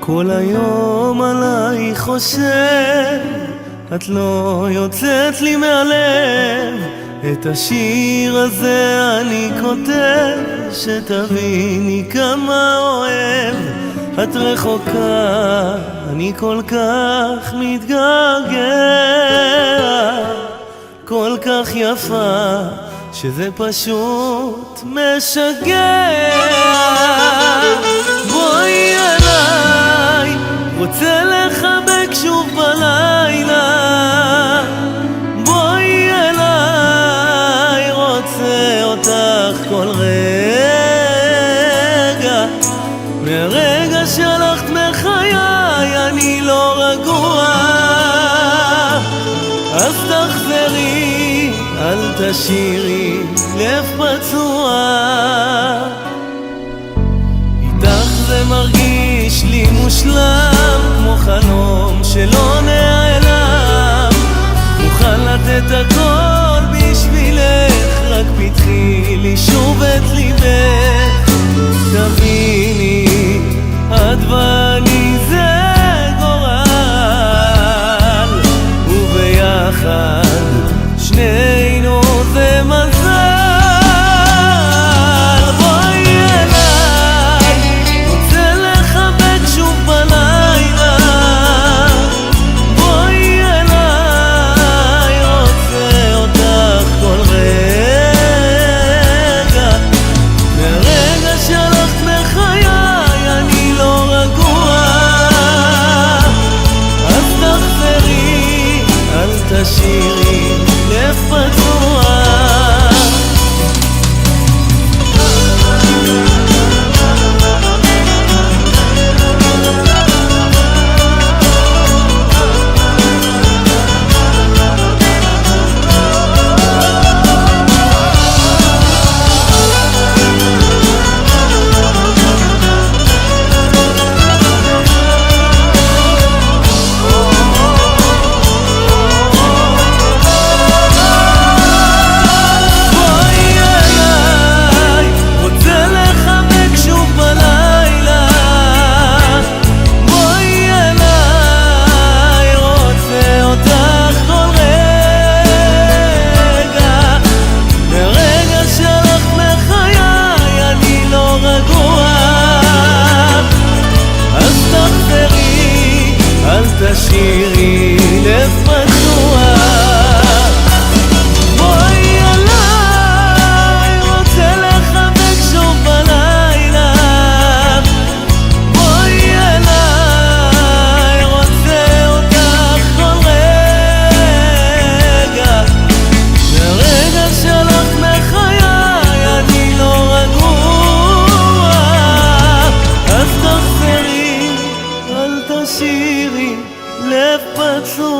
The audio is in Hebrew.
כל היום עליי חושב, את לא יוצאת לי מהלב. את השיר הזה אני כותב, שתביני כמה אוהב. את רחוקה, אני כל כך מתגעגע, כל כך יפה, שזה פשוט משגע. בואי אליי, רוצה לחבק שוב בלילה. בואי אליי, רוצה אותך כל רגע. מהרגע שהלכת מחיי אני לא רגוע, אז תחזרי, אל תשאירי לב פצוע. איתך זה מרגיש לי מושלם, כמו חלום שלא נעלם. מוכן לתת הכל בשבילך, רק פתחי לי שוב את ליבך. תביני, את ואני זה גורל, וביחד שנינו זה מזל. בואי אליי, רוצה לחבק שוב בלילה. בואי אליי, רוצה אותך כל רגע. מהרגע שהלכת מחיי אני לא רגוע, אז תחזרי, אל תשאירי לב פצוע. תשאירי לב פצוע. בואי אליי, רוצה לחבק שוב בלילה. בואי אליי, רוצה אותך כל רגע. מהרגע שהלכת מחיי אני לא רגוע, אז תחזרי, אל תשאירי לב פצוע.